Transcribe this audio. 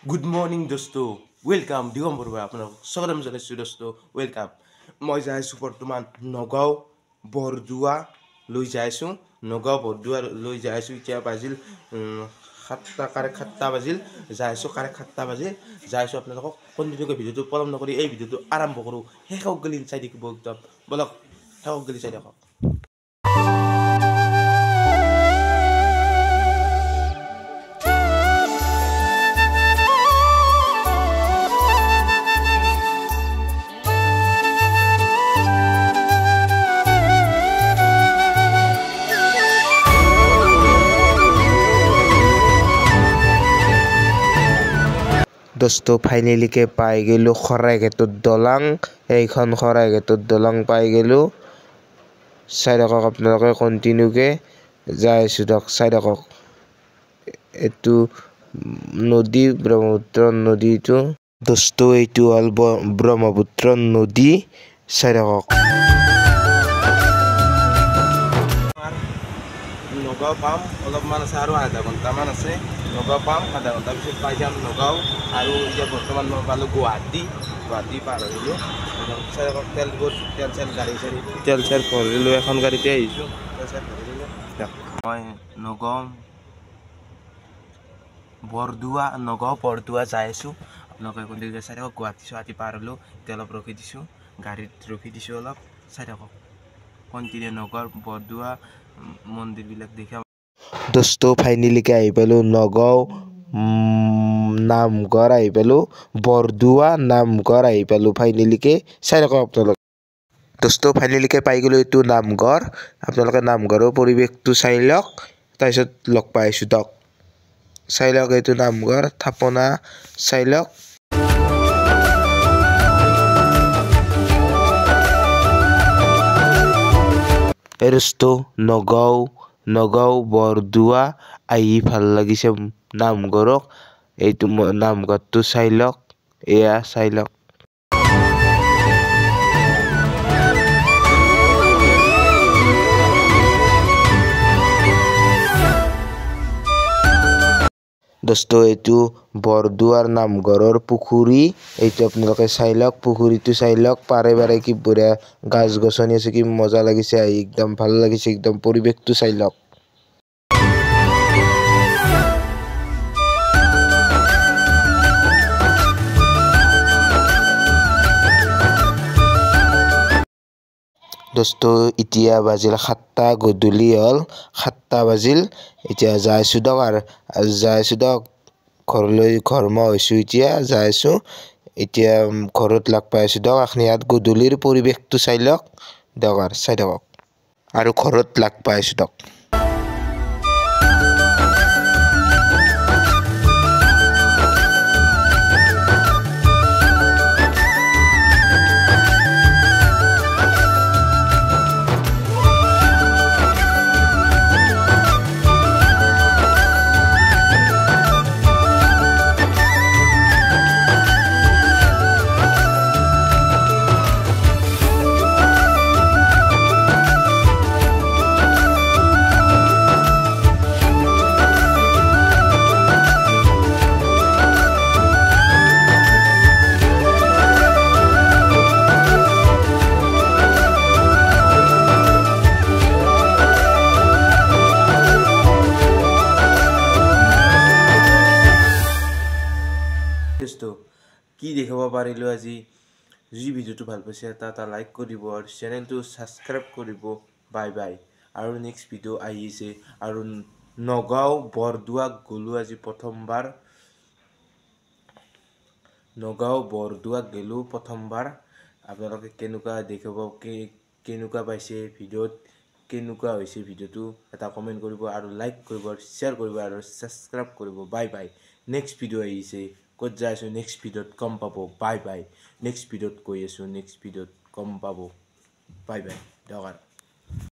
Good morning दोस्तो welcome Digambar भाइ আপোনালোক স্বাগতম জনাইছোঁ दोस्तो वेलकम মই যাই আছোঁ বৰ্তমান নগাঁও বৰদুৱা লৈ যাই আছোঁ নগাঁও বৰদুৱা লৈ যাই আছোঁ এতিয়া বাজিল 7:30 বাজিল যাই আছোঁ 7:30 বাজিল যাই আছোঁ আপোনালোকক কণ্টিনিউকৈ ভিডিঅ'টো পলম নকৰি এই ভিডিঅ'টো আৰম্ভ কৰোঁ শেষক গলি চাই দেখিব একদম বলক শেষক গলি চাই দেখক दोस्तो फाइनली के पाई गेलु खराइघाटत दलां এইখন খৰাইঘাটত দলাং পাই গেলু চাই দেখক আপোনালোকে কন্টিনিউ কে যাই আছো দক চাই দেখক এটু নদী ব্ৰহ্মপুত্ৰ নদীটো दोस्तो এইটো হল ব্ৰহ্মপুত্ৰ নদী চাই দেখক নগাঁও পাম অলপমান আছে আৰু আধা ঘণ্টামান আছে নগাঁও পাম আধা ঘণ্টা পিছত পাই যাম নগাঁও আৰু এতিয়া বৰ্তমান মই পালোঁ গুৱাহাটী পাৰ হৈলোঁ তেল চেল গাড়ী চাড়ী তেল চেল ভৰিলোঁ এখন গাড়ীতে আহিছোঁ তেল চেল ভৰিলোঁ মই নগাঁও বৰদুৱা যাই আছোঁ আপোনালোকে কোনদিকে চাই থাকক গুৱাহাটী পাৰ হ'লোঁ এতিয়া অলপ ৰখি দিছোঁ গাড়ীত ৰখি দিছোঁ অলপ চাই থাকক কণ্টিনিউ নগাঁও বৰদুৱা মন্দিৰবিলাক দেখা दोस्तो फाइनली के आइ पालो नगाঁও नामघर आइ पालो बरदुवा नामघर आइ पालो फाइनली के चाइ रक आपनालोक दोस्तो फाइनली के पाइ गेलो एतु नामघर आपनालोके नामघৰৰ পৰিৱেশটো চাই লওক তাৰপিছত লগ পাইছো দক চাই লওক এতু নামঘৰ থাপনা চাই লওক এৰस्तो নগাঁও বৰদুৱা আহি ভাল লাগিছে নামঘৰক এইটো নামঘৰটো চাই লওক এয়া চাই লওক दोस्तो এইটো বৰদুৱাৰ নামঘৰৰ পুখুৰী এইটো আপোনালোকে চাই লওক পুখুৰীটো চাই লওক পাৰে পাৰে কি বঢ়িয়া গাছ গছনি আছে কি মজা লাগিছে একদম ভাল লাগিছে একদম পৰিৱেশটো চাই লওক दोस्तो इतिया बाजिल 7টা গধূলি হল 7টা বাজিল এতিয়া যাইছো দক আৰু যাইছো দক ঘৰমা হৈছো এতিয়া যাইছো এতিয়া ঘৰত লাগ পাইছো দক আপুনি ইয়াত গধূলিৰ পৰিৱেশটো চাই লওক দক আৰু চাই দক আৰু ঘৰত লাগ পাইছো দক दोस्तो কি দেখাব পাৰিলো আজি যি ভিডিওটো ভাল পাইছে এটা লাইক কৰিব আৰু চেনেলটো সাবস্ক্ৰাইব কৰিব বাই বাই আৰু নেক্সট ভিডিও আহিছে আৰু নগাঁও বৰদুৱা গলো আজি প্ৰথমবাৰ নগাঁও বৰদুৱা গলো প্ৰথমবাৰ আপোনালোকে কেনেকুৱা দেখাব কেনেকুৱা পাইছে ভিডিওত কেনেকুৱা হৈছে ভিডিওটো এটা কমেন্ট কৰিব আৰু লাইক কৰিব আৰু শেয়াৰ কৰিব আৰু সাবস্ক্ৰাইব কৰিব বাই বাই নেক্সট ভিডিও আহিছে কত যাইছো নেক্সট ভিডিওত কম পাবো বাই বাই নেক্সট ভিডিওত কৈ আছো নেক্সট ভিডিওত কম পাবো বাই বাই দৰকাৰ